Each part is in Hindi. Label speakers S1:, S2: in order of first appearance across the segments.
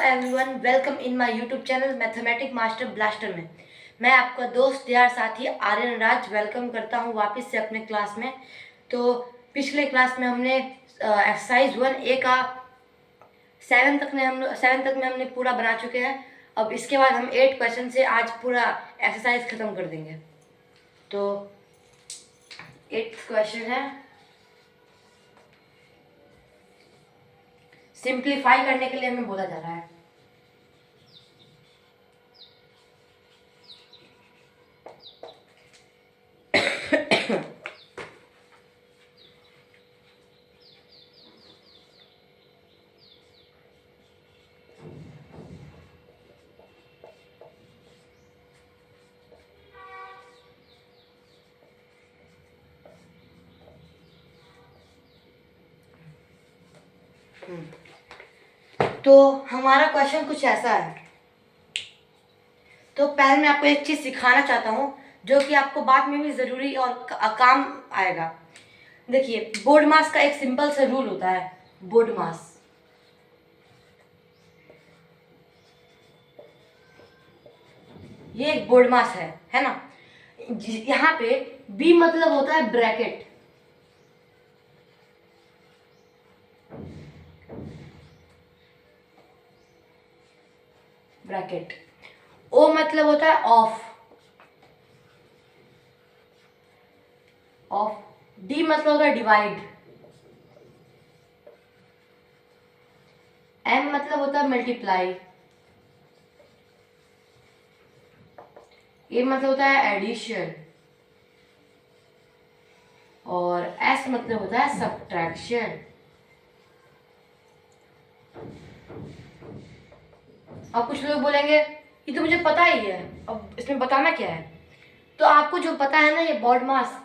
S1: Everyone, welcome in my YouTube channel mathematic master blaster में। मैं आपका दोस्त यार साथी आर्यन राज वेलकम करता हूं वापस से अपने क्लास में। तो पिछले क्लास में हमने एक्सरसाइज 1A का 7 तक में हमने पूरा बना चुके हैं। अब इसके बाद हम 8 क्वेश्चन से आज पूरा एक्सरसाइज ख़त्म कर देंगे। तो 8th क्वेश्चन है, सिंप्लीफाई करने के लिए हमें बोला जा रहा है। तो हमारा क्वेश्चन कुछ ऐसा है। तो पहले मैं आपको एक चीज़ सिखाना चाहता हूँ जो कि आपको बाद में भी ज़रूरी और काम आएगा। देखिए, बोर्ड मास का एक सिंपल सा रूल होता है। बोर्ड मास, ये एक बोर्ड मास है ना। यहाँ पे बी मतलब होता है ब्रैकेट, ब्रैकेट। ओ मतलब होता है ऑफ, ऑफ। डी मतलब होता है डिवाइड। एम मतलब होता है मल्टीप्लाई। ए मतलब होता है एडिशन। और एस मतलब होता है सब्ट्रैक्शन। अब कुछ लोग बोलेंगे ये तो मुझे पता ही है, अब इसमें बताना क्या है। तो आपको जो पता है ना, ये बोर्ड मास,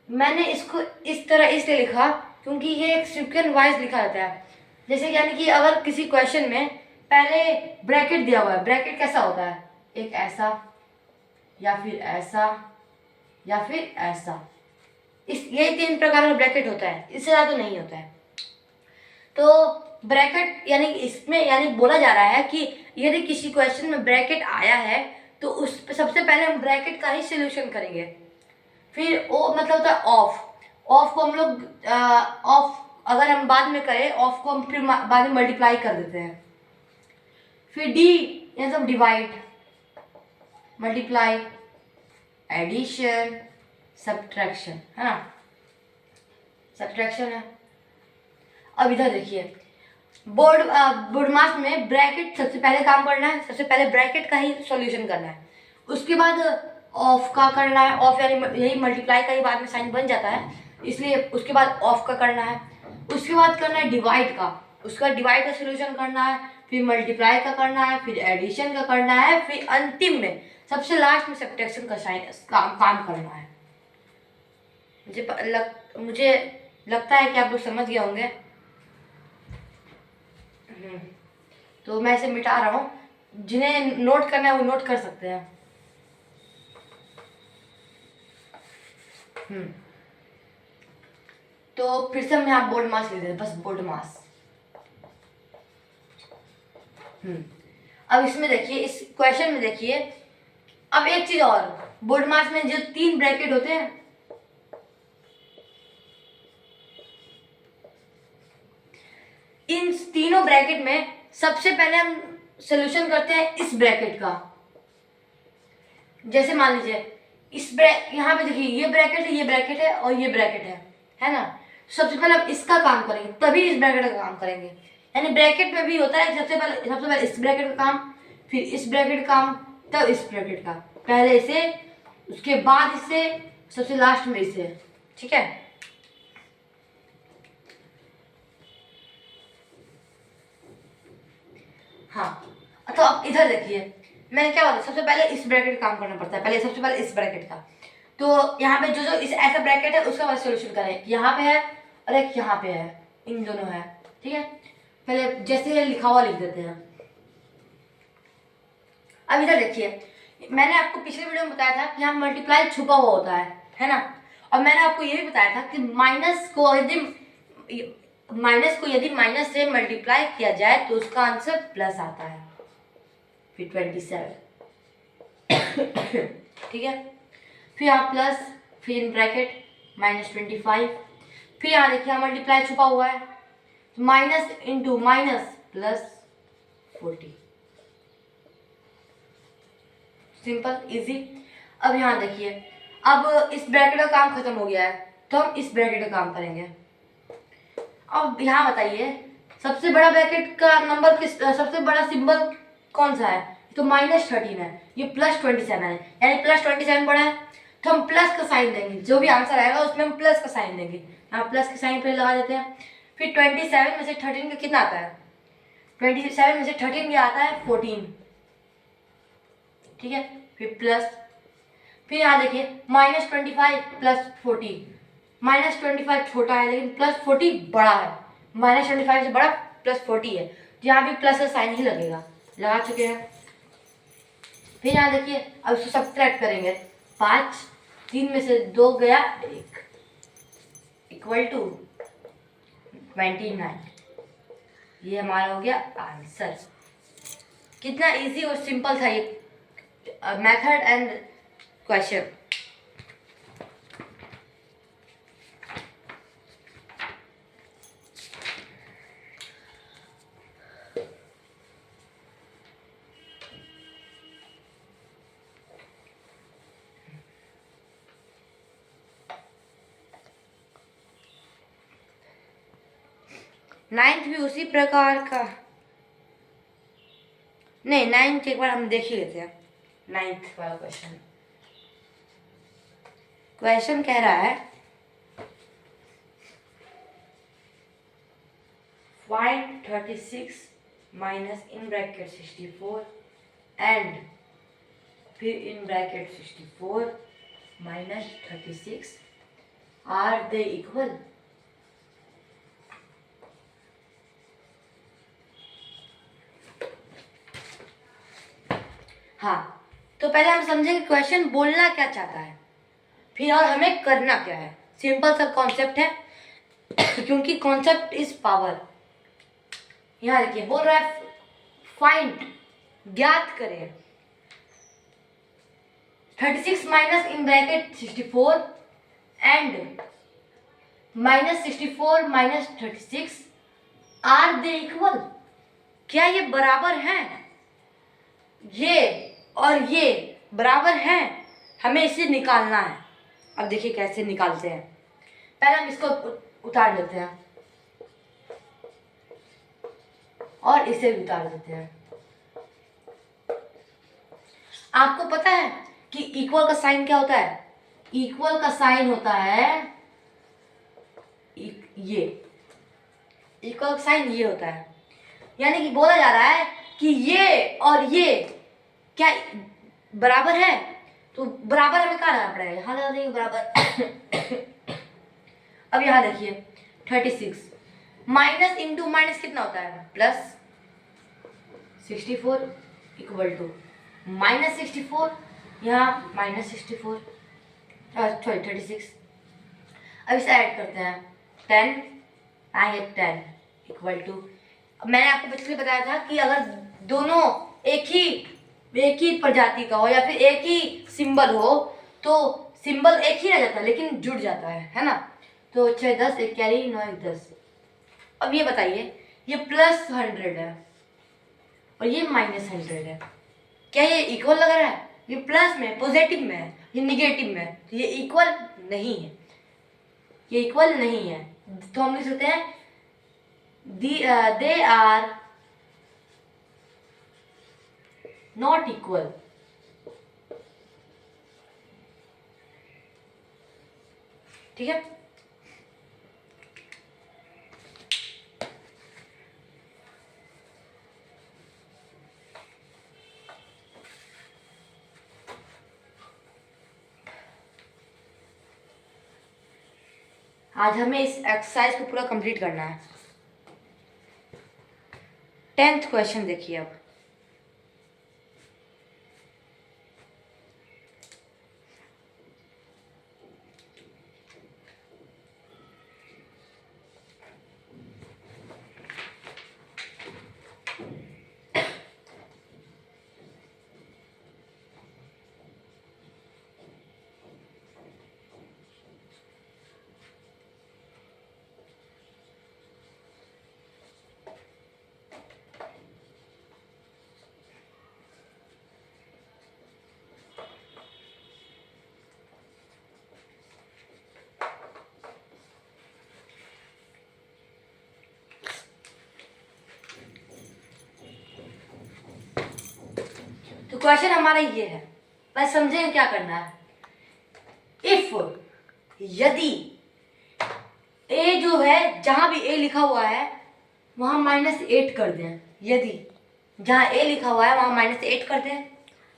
S1: मैंने इसको इस तरह इसलिए लिखा क्योंकि ये एक सीक्वेंस वाइज लिखा जाता है। जैसे यानी कि अगर किसी क्वेश्चन में पहले ब्रैकेट दिया हुआ है, ब्रैकेट कैसा होता है, एक ऐसा या फिर ऐसा या फिर ऐसा, इस ये 3 प्रकार का ब्रैकेट होता है, इससे ज़्यादा तो नहीं होता है। तो ब्रैकेट यानी इसमें यानी बोला जा रहा है कि यदि किसी क्वेश्चन में ब्रैकेट आया है तो उस सबसे पहले हम ब्रैकेट का ही सोल्यूशन करेंगे। फिर ओ मतलब होता है ऑफ। ऑफ को हम लोग ऑफ अगर हम बाद में करें, ऑफ को हम फिर बाद में मल्टीप्लाई कर देते हैं। फिर डी यानी सब डिवाइड, मल्टीप्लाई, एडिशन, सब्ट्रैक्शन, है ना, सब्ट्रैक्शन है। अब इधर देखिए, बोर्ड मास में ब्रैकेट सबसे पहले काम करना है, सबसे पहले ब्रैकेट का ही सॉल्यूशन करना है। उसके बाद ऑफ का करना है, ऑफ यानी यही मल्टीप्लाई का ही बाद में साइन बन जाता है, इसलिए उसके बाद ऑफ का करना है। उसके बाद करना है डिवाइड का, उसका डिवाइड का सॉल्यूशन करना है, फिर मल्टीप्लाई का करना है, फिर एडिशन का करना है, फिर अंतिम में सबसे लास्ट में सब्ट्रैक्शन का साइन काम करना है। मुझे लगता है कि आप लोग समझ गए होंगे। तो मैं इसे मिटा रहा हूँ, जिन्हें नोट करना है वो नोट कर सकते हैं। तो फिर से हम यहाँ बोर्ड मास लिख देते हैं, बस बोर्ड मास। अब इसमें देखिए, इस क्वेश्चन में देखिए, अब एक चीज और, बोर्ड मास में जो 3 ब्रैकेट होते हैं, इन तीनों ब्रैकेट में सबसे पहले हम सोल्यूशन करते हैं इस ब्रैकेट का। जैसे मान लीजिए यहाँ पे देखिए, ये ब्रैकेट है, ये ब्रैकेट है और ये ब्रैकेट है ना। सबसे पहले हम इसका काम करेंगे, तभी इस ब्रैकेट का काम करेंगे। यानी ब्रैकेट में भी होता है सबसे पहले इस ब्रैकेट का काम, फिर इस ब्रैकेट का काम, तब इस ब्रैकेट का, पहले इसे, उसके बाद इसे, सबसे लास्ट में इसे। ठीक है, हाँ। तो अब इधर देखिए, मैंने क्या बोला, सबसे पहले इस ब्रैकेट का काम करना पड़ता है, पहले सबसे पहले इस ब्रैकेट का। तो यहाँ पे जो इस ऐसा ब्रैकेट है उसका बस सोल्यूशन करें, यहाँ पे है और एक यहाँ पे है, इन दोनों है। ठीक है, पहले जैसे लिखा हुआ लिख देते हैं। अब इधर देखिए, मैंने आपको पिछले वीडियो में बताया था कि यहाँ मल्टीप्लाई छुपा हुआ होता है ना। और मैंने आपको ये भी बताया था कि माइनस को यदि माइनस को यदि माइनस से मल्टीप्लाई किया जाए तो उसका आंसर प्लस आता है, फिर 27। ठीक है, फिर यहाँ प्लस, फिर इन ब्रैकेट -25, फिर यहाँ देखिए यहाँ मल्टीप्लाई छुपा हुआ है, minus into minus plus 40। Simple easy. अब यहाँ देखिए, अब इस ब्रैकेट का काम खत्म हो गया है तो हम इस ब्रैकेट का काम करेंगे। अब यहाँ बताइए सबसे बड़ा ब्रैकेट का नंबर किस, सबसे बड़ा सिंबल कौन सा है? तो -13 है, ये +27 है, यानी +27 बड़ा है तो हम प्लस का साइन देंगे, जो भी आंसर आएगा उसमें हम प्लस का साइन देंगे। यहाँ प्लस का साइन पे लगा देते हैं। फिर 27 में से 13 का कितना आता है? 27 में से 13 क्या आता है? 14। ठीक है, फिर प्लस, फिर यहाँ देखिए -25 + 40, -25 छोटा है लेकिन +40 बड़ा है, -25 से बड़ा +40 है, तो यहाँ भी प्लस का साइन ही लगेगा, लगा चुके हैं। फिर यहाँ देखिए अब इसको सब्ट्रैक्ट करेंगे, 5, 3 में से 2 गया 1, = 29। ये हमारा हो गया आंसर। कितना इजी और सिंपल था ये मेथड एंड क्वेश्चन। नाइन्थ भी उसी प्रकार का, नहीं नाइन्थ एक बार हम देख ही लेते हैं। नाइन्थ वाला क्वेश्चन कह रहा है find 36 minus in bracket 64 and फिर in bracket 64 minus 36 are they equal. हाँ, तो पहले हम समझेंगे क्वेश्चन बोलना क्या चाहता है, फिर और हमें करना क्या है। सिंपल सा कॉन्सेप्ट है क्योंकि कॉन्सेप्ट इज पावर। यहाँ देखिए बोल रहा है फाइंड, ज्ञात करें 36 minus in bracket 64 and -64 minus 36 are they equal. क्या ये बराबर हैं? ये और ये बराबर हैं, हमें इसे निकालना है। अब देखिए कैसे निकालते हैं। पहले हम इसको उतार लेते हैं और इसे भी उतार देते हैं। आपको पता है कि इक्वल का साइन क्या होता है? इक्वल का साइन होता है ये, इक्वल का साइन ये होता है, यानी कि बोला जा रहा है कि ये और ये क्या बराबर है, तो बराबर हमें कहाँ लाना पड़ेगा? यहाँ लगा देंगे बराबर। अब यहाँ देखिए 36 माइनस इंटू माइनस कितना होता है? प्लस 64 इक्वल टू -64, यहाँ -64, सॉरी 36। अब इसे ऐड करते हैं 10 आएंगे 10 इक्वल टू, मैंने आपको पिछले बताया था कि अगर दोनों एक ही प्रजाति का हो या फिर एक ही सिंबल हो तो सिंबल एक ही रह जाता है लेकिन जुड़ जाता है ना। तो 6 10 1 कैरी 9 1 10। अब ये बताइए ये +100 है और ये -100 है, क्या ये इक्वल लग रहा है? ये प्लस में पॉजिटिव में है, ये निगेटिव में है, तो ये इक्वल नहीं है, ये इक्वल नहीं है। तो हम लिख सकते हैं दे आर नॉट इक्वल। ठीक है, आज हमें इस एक्सरसाइज को पूरा कंप्लीट करना है। 10th क्वेश्चन देखिए। अब क्वेश्चन हमारा ये है, बस समझेंगे क्या करना है। इफ, यदि ए जो है, जहां भी ए लिखा हुआ है वहां -8 कर दें। यदि जहां ए लिखा हुआ है वहां -8 कर दें,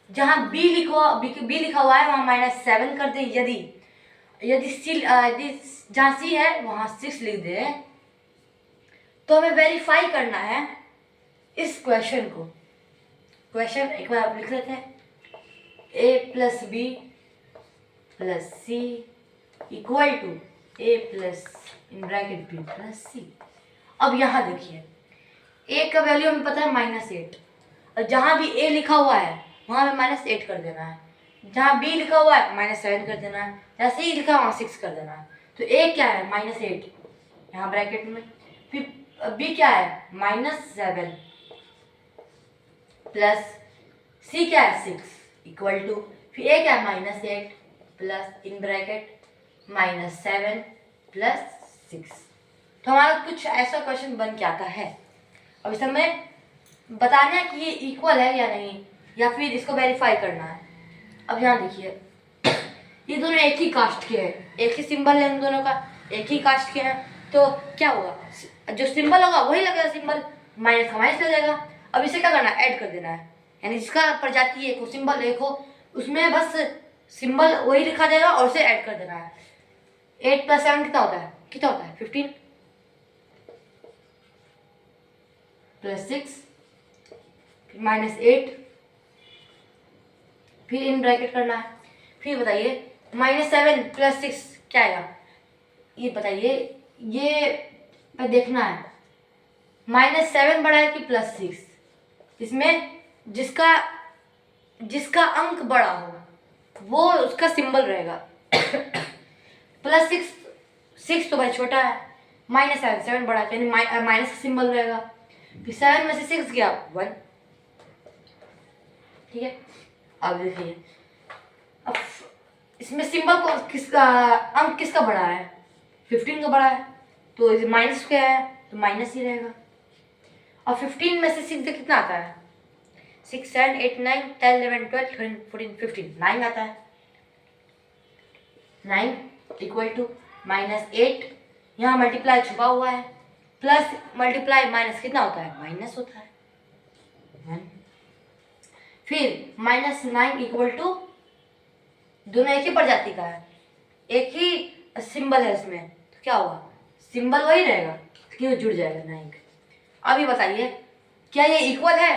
S1: जहां बी लिखा हुआ है वहां -7 कर दें। यदि जहां सी है वहां 6 लिख दें। तो हमें वेरीफाई करना है इस क्वेश्चन को। क्वेश्चन एक बार आप लिख लेते हैं, a + b + c equal to a + b + c। अब यहाँ देखिए, a का वैल्यू हमें पता है -8, और जहाँ भी a लिखा हुआ है वहाँ हमें -8 कर देना है, जहाँ b लिखा हुआ है -7 कर देना है, जहाँ c लिखा है वहाँ 6 कर देना है। तो a क्या है -8 यहाँ ब्रैकेट में, फिर b क्या है -7 प्लस c क्या है 6 इक्वल टू, फिर a क्या है -8 प्लस इन ब्रैकेट -7 प्लस 6। तो हमारा कुछ ऐसा क्वेश्चन बन के आता है। अब इस हमें बताना है कि ये इक्वल है या नहीं, या फिर इसको वेरीफाई करना है। अब यहाँ देखिए, ये दोनों एक ही कास्ट के हैं, एक ही सिंबल है इन दोनों का, एक ही कास्ट के हैं। तो क्या होगा, जो सिंबल होगा वही लगेगा, सिंबल माइनस का माइनस लग जाएगा। अब इसे क्या करना है, ऐड कर देना है, यानी जिसका प्रजाति एक हो, सिंबल एक हो, उसमें बस सिंबल वही लिखा जाएगा और उसे ऐड कर देना है। 8 + 7 कितना होता है, 15 प्लस 6 फिर -8, फिर इन ब्रैकेट करना है। फिर बताइए -7 + 6 क्या आएगा, ये बताइए, ये देखना है -7 बड़ा है कि +6। इसमें जिसका अंक बड़ा हो वो उसका सिंबल रहेगा। +6 तो भाई छोटा है, -7 बड़ा है, यानी माइनस का सिंबल रहेगा। फिर 7 में से 6 गया 1, ठीक है। अब देखिए, अब इसमें सिंबल को अंक किसका बड़ा है, 15 का बड़ा है, तो माइनस क्या है तो माइनस ही रहेगा। और 15 में से 6 कितना आता है, 6 7 8 9 10 11 12 13 14 15 9 आता है। 9 इक्वल टू -8, यहाँ मल्टीप्लाई छुपा हुआ है, प्लस मल्टीप्लाई माइनस कितना होता है, माइनस होता है 1। फिर -9 इक्वल टू, दोनों एक ही प्रजाति का है, एक ही सिंबल है इसमें, तो क्या होगा, सिंबल वही रहेगा, क्यों जुड़ जाएगा 9। अब ये बताइए क्या ये इक्वल है,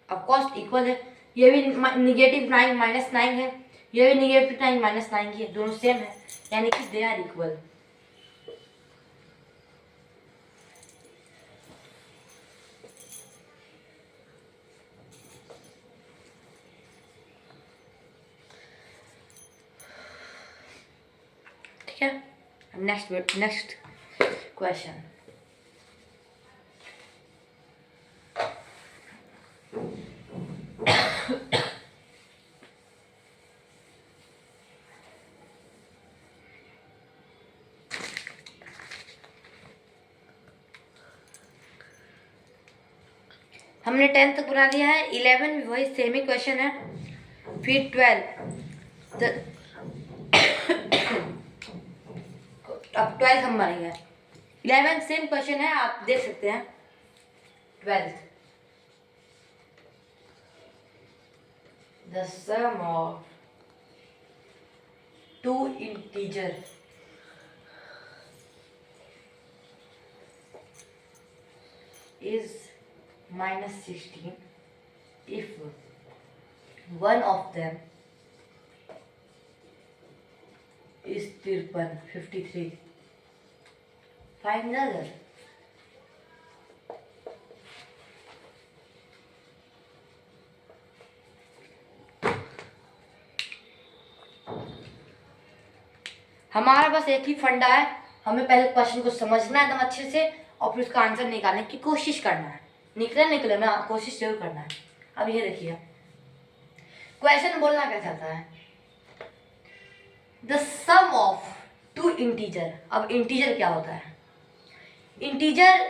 S1: ऑफ कोर्स इक्वल है। ये भी -9 -9 है, ये भी -9 -9 है, दोनों सेम है, यानी कि दे आर इक्वल। ठीक है, नेक्स्ट क्वेश्चन। हमने 10 तक बना लिया है, 11 भी वही सेम ही क्वेश्चन है, फिर 12 अब 12 हम बनेंगे, 11 सेम क्वेश्चन है, आप देख सकते हैं। 12 the sum of two integer is -16 if one of them is 53. Find the other. हमारा बस एक ही फंडा है, हमें पहले क्वेश्चन को समझना है एकदम अच्छे से, और फिर उसका आंसर निकालने की कोशिश करना है। निकले ना, कोशिश जरूर करना है। अब ये देखिए क्वेश्चन बोलना क्या चाहता है, the sum of two integer. अब इंटीजर क्या होता है, integer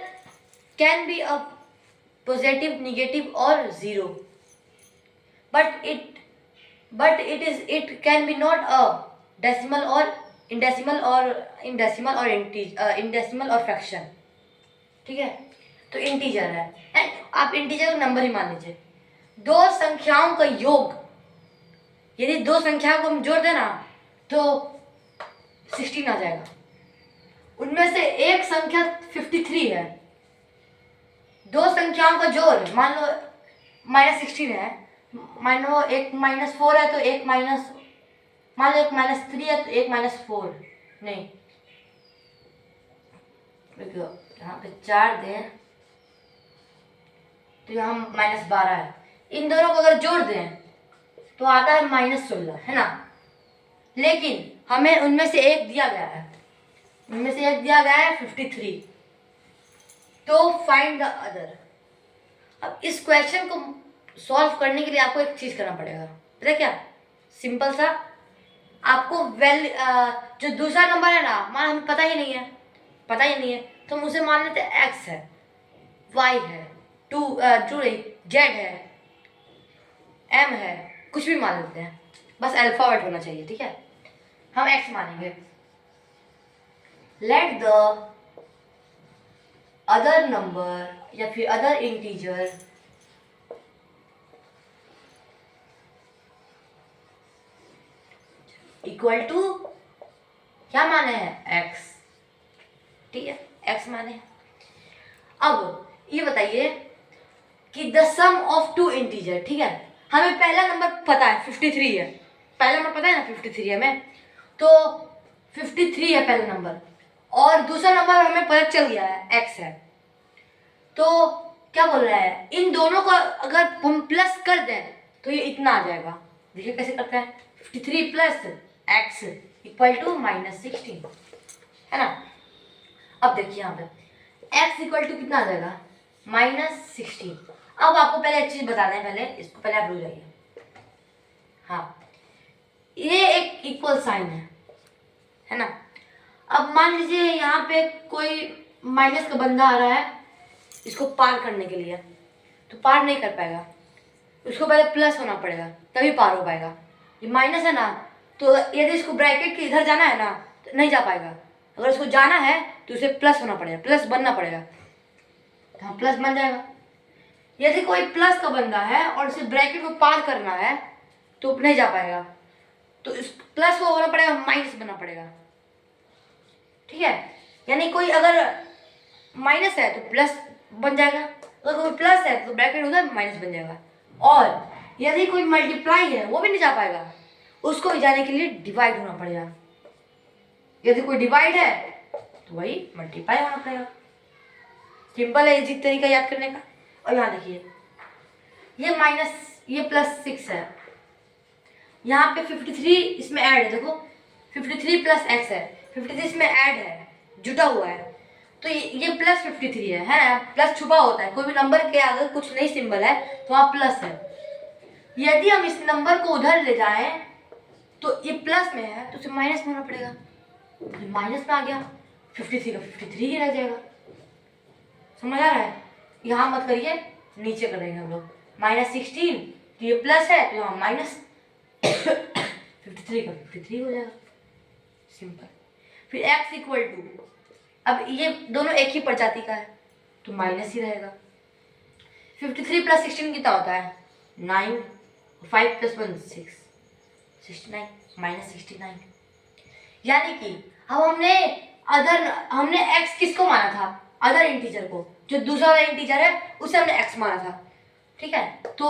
S1: can be a positive, negative और 0। but it can be not a decimal or indecimal or fraction. ठीक है, तो इंटीजर है एंड आप इंटीजर को नंबर ही मान लीजिए. दो संख्याओं का योग, यदि दो संख्याओं को हम जोड़ दें ना तो 16 आ जाएगा. उनमें से एक संख्या 53 है. दो संख्याओं का जोड़ मान लो -16 है, मान लो एक -4 है तो एक माइनस, मान लो एक -3 है तो एक -4 नहीं, देखो यहाँ पे 4 दें तो यहाँ -12 है. इन दोनों को अगर जोड़ दें तो आता है -16, है ना. लेकिन हमें उनमें से एक दिया गया है, 53. तो फाइंड द अदर. अब इस क्वेश्चन को सॉल्व करने के लिए आपको एक चीज करना पड़ेगा, पता है क्या? सिंपल सा, आपको जो दूसरा नंबर है ना, मान हमें पता ही नहीं है तो हम उसे मान लेते हैं x है, y है, z है, m है, कुछ भी मान लेते हैं, बस अल्फाबेट होना चाहिए. ठीक है, हम x मानेंगे. लेट द अदर नंबर या फिर अदर इंटीजर इक्वल टू क्या माने हैं? x. ठीक है, x माने हैं. अब ये बताइए कि the sum of two integer. ठीक है, हमें पहला नंबर पता है 53 है, पहला नंबर पता है ना 53 है हमें, तो 53 है पहला नंबर, और दूसरा नंबर हमें पता चल गया है x है. तो क्या बोल रहा है, इन दोनों को अगर हम प्लस कर दें तो ये इतना आ जाएगा. देखिए कैसे करते हैं, 53 प्लस x इक्वल टू -16, है ना. अब देखिए यहाँ पे x इक्वल टू कितना आ जाएगा? -16. अब आपको पहले एक चीज बता दें, पहले इसको पहले आप रुक जाइए. हाँ, ये एक इक्वल साइन है ना. अब मान लीजिए यहाँ पे कोई माइनस का बंदा आ रहा है इसको पार करने के लिए, तो पार नहीं कर पाएगा, उसको पहले प्लस होना पड़ेगा तभी पार हो पाएगा. ये माइनस है ना, तो यदि इसको ब्रैकेट के इधर जाना है ना तो नहीं जा पाएगा. अगर उसको जाना है तो उसे प्लस होना पड़ेगा, प्लस बनना पड़ेगा, तो हाँ प्लस बन जाएगा. यदि कोई प्लस का बंदा है और उसे ब्रैकेट को पार करना है तो नहीं जा पाएगा, तो इस प्लस को होना पड़ेगा, माइनस बनना पड़ेगा. ठीक है, यानी कोई अगर माइनस है तो प्लस बन जाएगा, अगर कोई प्लस है तो ब्रैकेट उधर माइनस बन जाएगा. और यदि कोई मल्टीप्लाई है वो भी नहीं जा पाएगा, उसको भी जाने के लिए डिवाइड होना पड़ेगा. यदि कोई डिवाइड है तो वही मल्टीप्लाई होना पड़ेगा. सिंपल है, इजी तरीका याद करने का. और यहाँ देखिए ये +6 है, यहाँ पे 53 इसमें ऐड है, देखो 53 प्लस x है, 53 इसमें ऐड है, जुटा हुआ है, तो ये +53 है. प्लस छुपा होता है, कोई भी नंबर के अगर कुछ नहीं सिंबल है तो वहाँ प्लस है. यदि हम इस नंबर को उधर ले जाएं तो ये प्लस में है तो उसे माइनस में होना पड़ेगा, तो माइनस में आ गया, 53 का 53 ही रह जाएगा. समझ आ रहा है? यहाँ मत करिए, नीचे करेंगे हम लोग. -16 तो ये प्लस है तो यहाँ माइनस 53 का 53 हो जाएगा, सिंपल. फिर x इक्वल टू, अब ये दोनों एक ही प्रजाति का है तो माइनस ही रहेगा. 53 प्लस 16 कितना होता है? 9. 5 + 1 6, 69 -69. यानी कि अब हमने x किसको माना था? अदर इंटीजर को, जो दूसरा वाला इंटीजर है उसे हमने x माना था. ठीक है, तो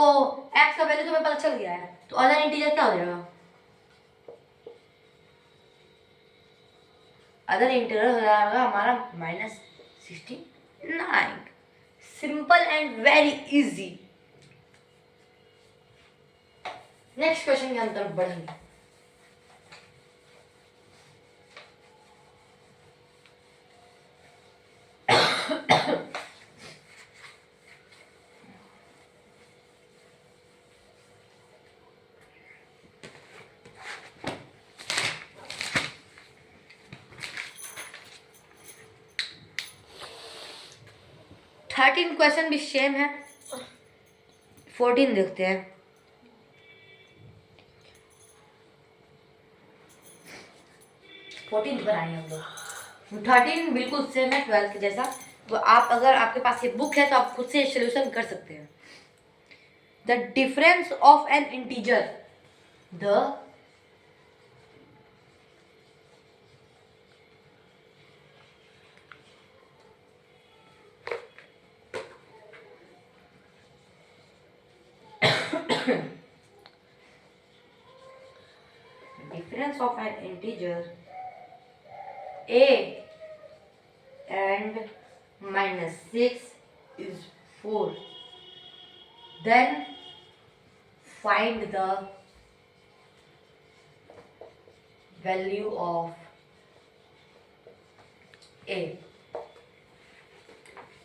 S1: x का वैल्यू तुम्हें पता चल गया है, तो अदर इंटीजर क्या हो जाएगा? अदर इंटीजर हो जाएगा हमारा -69. Simple and very easy. Next question की तरफ बढ़ेंगे. थर्टीन क्वेश्चन भी सेम है, 14 देखते हैं. 14th बनाए हम लोग। 13 बिल्कुल सेम है 12 के जैसा। तो आप अगर आपके पास ये बुक है तो आप खुद से सोल्यूशन कर सकते हैं। The difference of N integer, the difference of an integer a and minus 6 is 4. Then find the value of a.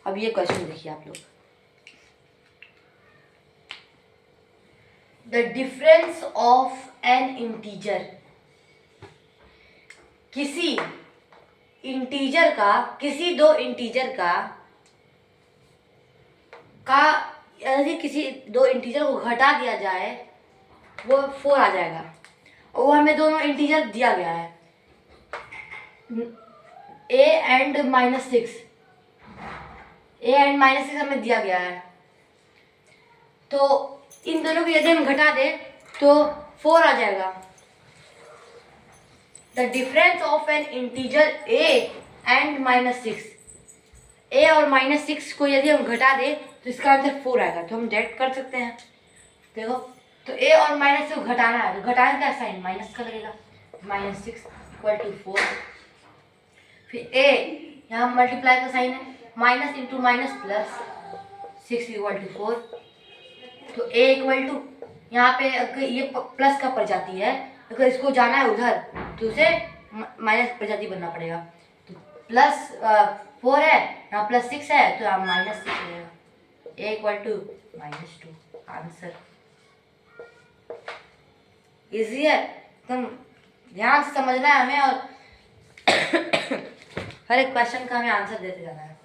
S1: अब ये क्वेश्चन देखिए आप लोग। The difference of N integer, किसी इंटीजर का, किसी दो इंटीजर का यदि किसी दो इंटीजर को घटा दिया जाए वो 4 आ जाएगा। और वो हमें दोनों इंटीजर दिया गया है a एंड -6, a एंड -6 हमें दिया गया है। तो इन दोनों को यदि हम घटा दें तो 4 आ जाएगा। The difference of N integer a and -6, a और -6 को यदि हम घटा दें तो इसका आंसर 4 आएगा। तो हम डायरेक्ट कर सकते हैं। देखो, तो a और -6 को घटाना है, तो घटाने का साइन माइनस का लगेगा। -6 = 4। फिर a यहाँ मल्टीप्लाई का साइन है, माइनस इंटू माइनस प्लस, 6 = 4। तो a = यहाँ पे अगर ये प्लस का प्रजाति है, अगर इसको जाना है उधर तो उसे माइनस प्रजाति बनना पड़ेगा। तो +4 है, यहाँ +6 है, तो यहाँ -6 रहेगा। a = -2 answer. इजी है, तुम ध्यान से समझना है हमें, और हर एक क्वेश्चन का हमें आंसर देते जाना है।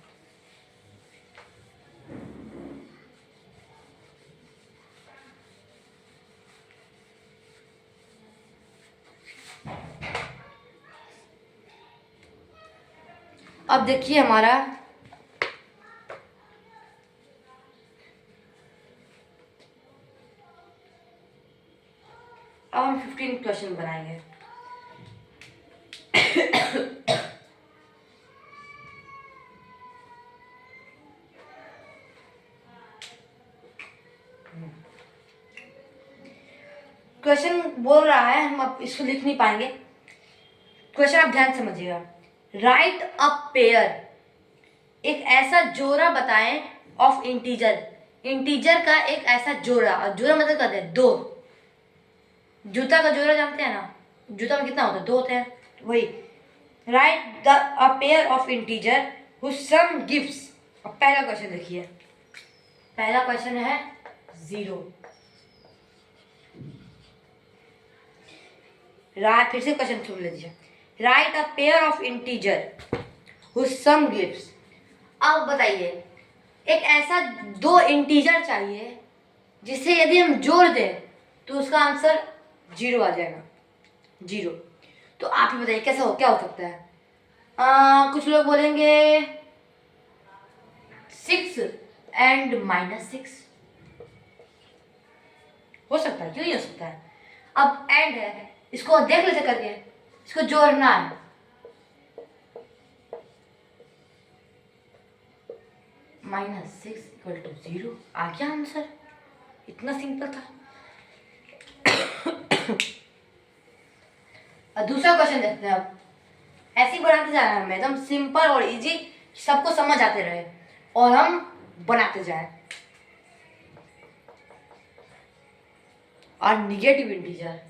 S1: अब देखिए हमारा अब हम 15 क्वेश्चन बनाएंगे। क्वेश्चन बोल रहा है, हम अब इसको लिख नहीं पाएंगे। क्वेश्चन आप ध्यान समझिएगा। राइट अ पेयर, एक ऐसा जोड़ा बताएं ऑफ इंटीजर, इंटीजर का एक ऐसा जोड़ा। और जोड़ा मतलब कहते हैं 2। जूता का जोड़ा जानते हैं ना, जूता में कितना होता है, 2 होते हैं, वही। Right a pair of integer whose sum gives. अब पहला क्वेश्चन देखिए, पहला क्वेश्चन है 0। फिर से क्वेश्चन सुन लीजिए। Right a pair of integer whose sum gives. अब बताइए, एक ऐसा 2 इंटीजर चाहिए जिसे यदि हम जोड़ दें तो उसका आंसर 0 आ जाएगा, 0। तो आप ही बताइए कैसा क्या हो सकता है। कुछ लोग बोलेंगे 6 एंड -6 हो सकता है, क्यों नहीं हो सकता है। अब एंड है, इसको देख लेते करके, इसको जोड़ना है। -6 = 0 आ गया आंसर, इतना सिंपल था। और दूसरा क्वेश्चन देखते हैं। अब ऐसे ही बनाते जाना है हमें, एकदम सिंपल और इजी, सबको समझ आते रहे और हम बनाते जाए। और निगेटिव इंटीजर,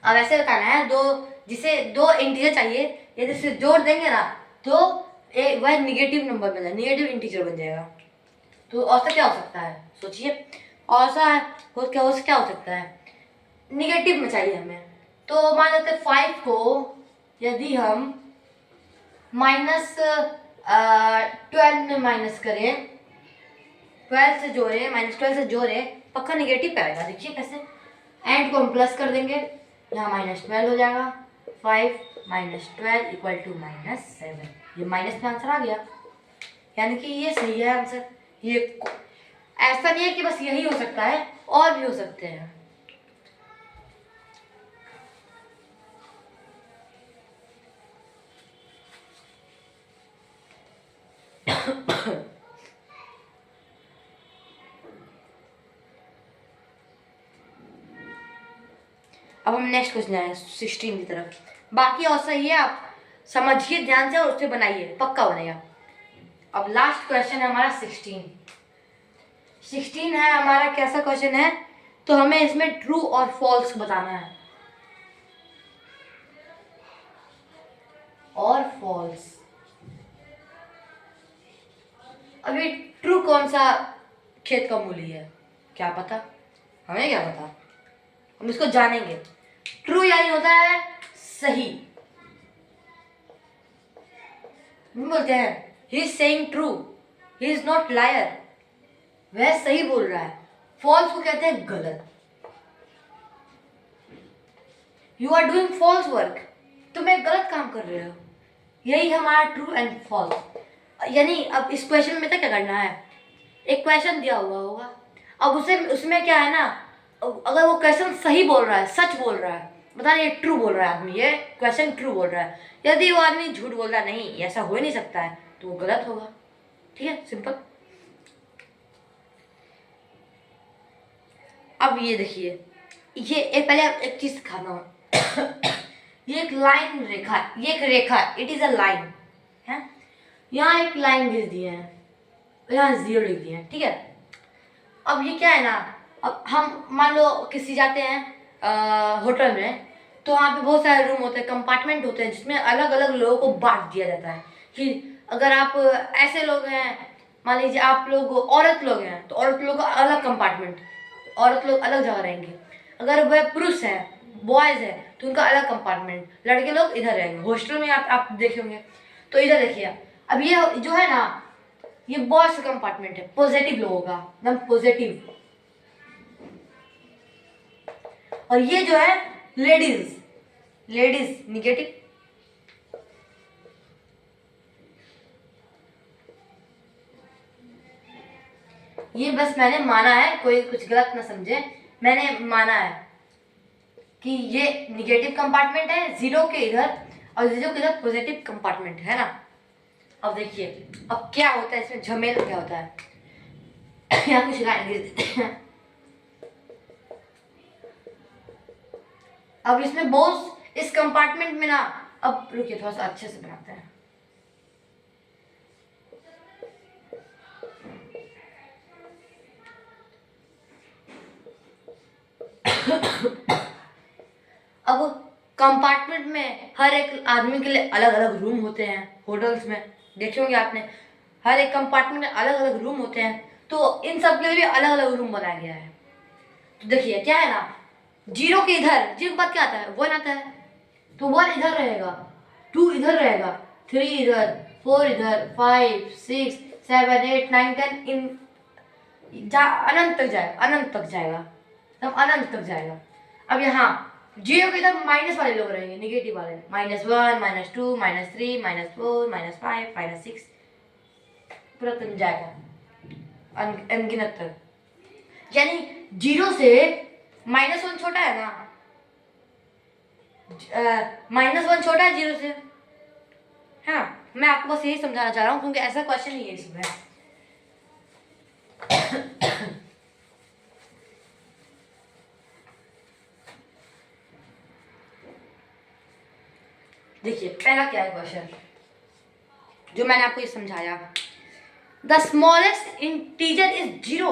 S1: अब ऐसे बताना है, जिसे 2 इंटीजर चाहिए, यदि इसे जोड़ देंगे ना तो वह निगेटिव नंबर बन जाएगा, निगेटिव इंटीजर बन जाएगा। तो औसत क्या हो सकता है, सोचिए। औसत क्या हो सकता है, निगेटिव में चाहिए हमें। तो मान लेते 5 को यदि हम -12 में माइनस करें 12 से जोड़े, -12 से जोड़े, पक्का निगेटिव पे आएगा। देखिए कैसे, एंड को हम प्लस कर देंगे, यहाँ -12 हो जाएगा। 5 - 12 इक्वल टू -7। ये माइनस में आंसर आ गया, यानी कि ये सही है आंसर। ये ऐसा नहीं है कि बस यही हो सकता है, और भी हो सकते हैं। अब हम नेक्स्ट क्वेश्चन आए 16 की तरफ। बाकी और सही है, आप समझिए ध्यान से और उससे बनाइए, पक्का बनेगा। अब लास्ट क्वेश्चन है हमारा 16 है हमारा। कैसा क्वेश्चन है, तो हमें इसमें ट्रू और फॉल्स बताना है, और फॉल्स। अभी ट्रू कौन सा खेत का मूली है, क्या पता, हमें क्या पता, हम इसको जानेंगे। ट्रू यानी होता है सही, हम बोलते हैं he is saying true, he is not liar, वह सही बोल रहा है। फॉल्स को कहते हैं गलत, you are doing false work, तुम एक गलत काम कर रहे हो। यही हमारा ट्रू एंड फॉल्स। यानी अब इस क्वेश्चन में तो क्या करना है, एक क्वेश्चन दिया हुआ होगा, अब उसे उसमें क्या है ना, अगर वो क्वेश्चन सही बोल रहा है, सच बोल रहा है, बता ये ट्रू बोल रहा है आदमी, ये क्वेश्चन ट्रू बोल रहा है। यदि वो आदमी झूठ बोल रहा है, नहीं ऐसा हो ही नहीं सकता है, तो वो गलत होगा। ठीक है, सिंपल। अब ये देखिए, ये एक पहले एक चीज दिखाता हूँ। ये एक लाइन रेखा, ये एक रेखा, इट इज अ लाइन है। यहाँ एक लाइन गिर दी है, यहाँ 0 लिख दिए हैं, ठीक है। अब ये क्या है ना, अब हम मान लो किसी जाते हैं होटल में, तो वहाँ पे बहुत सारे रूम होते हैं, कंपार्टमेंट होते हैं, जिसमें अलग अलग लोगों को बांट दिया जाता है कि अगर आप ऐसे लोग हैं, मान लीजिए आप लोग औरत लोग हैं, तो औरत लोग का अलग कंपार्टमेंट, औरत लोग अलग जगह रहेंगे। अगर वह पुरुष हैं, बॉयज़ हैं, तो उनका अलग कंपार्टमेंट, लड़के लोग इधर रहेंगे। हॉस्टल में आप देखे होंगे, तो इधर देखिए। अब ये जो है ना, ये बॉयज का कंपार्टमेंट है, पॉजिटिव लोगों का, एकदम पॉजिटिव। और ये जो है लेडीज, लेडीज निगेटिव। ये बस मैंने माना है, कोई कुछ गलत ना समझे, मैंने माना है कि ये निगेटिव कंपार्टमेंट है 0 के इधर, और 0 के इधर पॉजिटिव कंपार्टमेंट है ना। अब देखिए, अब क्या होता है इसमें, झमेला क्या होता है। यहाँ कुछ लाइन गिर देते हैं। अब इसमें बहुत, इस कंपार्टमेंट में ना, अब रुकिए थोड़ा सा अच्छे से बनाते हैं। अब कंपार्टमेंट में हर एक आदमी के लिए अलग अलग रूम होते हैं। होटल्स में देखे होंगे आपने, हर एक कंपार्टमेंट में अलग अलग रूम होते हैं, तो इन सब के लिए भी अलग अलग रूम बनाया गया है। तो देखिए क्या है ना, 0 के इधर 0 के बाद क्या आता है, 1 आता है, तो 1 इधर रहेगा, 2 इधर रहेगा, 3 इधर, 4 इधर, 5 6 7 8 9 10 इन अनंत तक जाएगा, अनंत तक जाएगा, तब अनंत तक जाएगा। अब यहाँ 0 के इधर माइनस वाले लोग रहेंगे, निगेटिव वाले, -1 -2 -3 -4 -5 -6, पूरा तक जाएगा अनगिनत तक। यानी 0 से -1 छोटा है ना, -1 छोटा है 0 से। हाँ, मैं आपको बस यही समझाना चाह रहा हूँ, क्योंकि ऐसा क्वेश्चन ही है इसमें। देखिए पहला क्या है क्वेश्चन, जो मैंने आपको ये समझाया, द स्मॉलेस्ट इंटीजर इज 0।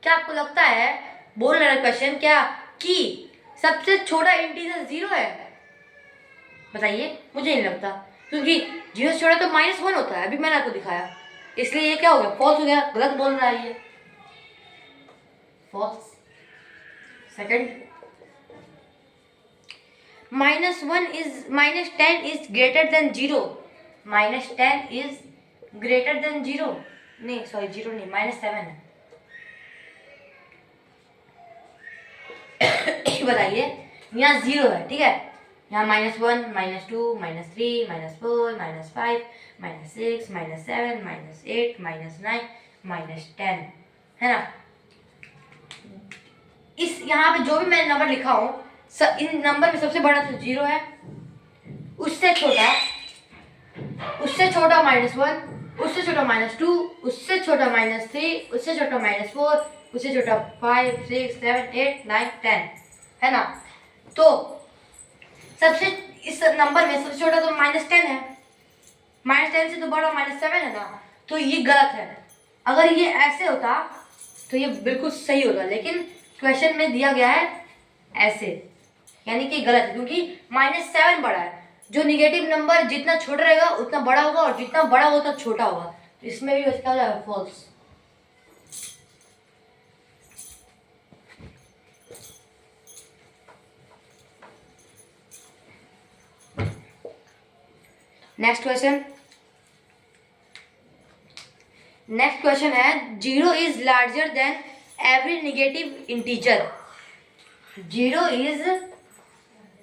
S1: क्या आपको लगता है, बोल रहा है क्वेश्चन क्या कि सबसे छोटा इंटीजर 0 है? बताइए, मुझे नहीं लगता, क्योंकि 0 से छोटा तो -1 होता है, अभी मैंने आपको दिखाया। इसलिए ये क्या हो गया, फॉल्स हो गया, गलत बोल रहा है ये, false. Second, -10 is greater than 0, -10 is greater than 0, नहीं सॉरी, 0 नहीं, -7 है। बताइए, यहाँ 0 है, ठीक है, यहाँ -1, -2, -3, -4, -5, -6, -7, -8, -9, -10 है ना। इस यहाँ पे जो भी मैं नंबर लिखा हूँ, इन नंबर में सबसे बड़ा तो 0 है, उससे छोटा -1, उससे छोटा -2, उससे छोटा -3, उससे छोटा -4, उससे छोटा 5, 6, 7, 8, 9, 10 है ना। तो सबसे इस नंबर में सबसे छोटा तो -10 है, -10 से तो बड़ा -7 है ना, तो ये गलत है। अगर ये ऐसे होता तो ये बिल्कुल सही होगा, लेकिन क्वेश्चन में दिया गया है ऐसे, यानी कि गलत है, क्योंकि -7 बड़ा है। जो निगेटिव नंबर जितना छोटा रहेगा उतना बड़ा होगा, और जितना बड़ा होगा उतना छोटा होगा, तो इसमें भी बचता है फॉल्स। नेक्स्ट क्वेश्चन है, 0 is larger than every negative integer. 0 is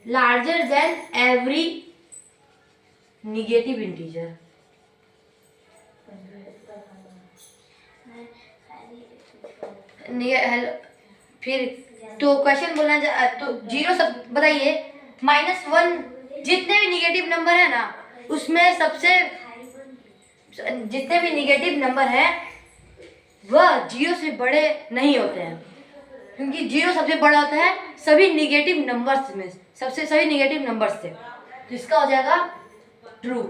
S1: larger than every negative integer. फिर तो क्वेश्चन बोलना तो 0 सब बताइए, -1 जितने भी निगेटिव नंबर है ना, उसमें सबसे जितने भी निगेटिव नंबर है वह 0 से बड़े नहीं होते हैं, क्योंकि 0 सबसे बड़ा होता है सभी निगेटिव नंबर्स में, सभी निगेटिव नंबर्स से, तो इसका हो जाएगा ट्रू।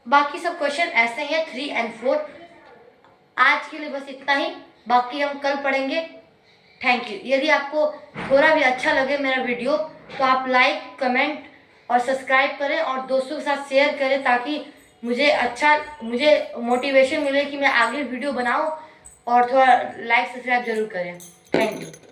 S1: बाकी सब क्वेश्चन ऐसे ही है, 3 और 4। आज के लिए बस इतना ही, बाकी हम कल पढ़ेंगे। Thank you. यदि आपको थोड़ा भी अच्छा लगे मेरा वीडियो तो आप लाइक, कमेंट और सब्सक्राइब करें और दोस्तों के साथ शेयर करें, ताकि मुझे मोटिवेशन मिले कि मैं आगे वीडियो बनाऊं, और थोड़ा लाइक सब्सक्राइब जरूर करें। Thank you.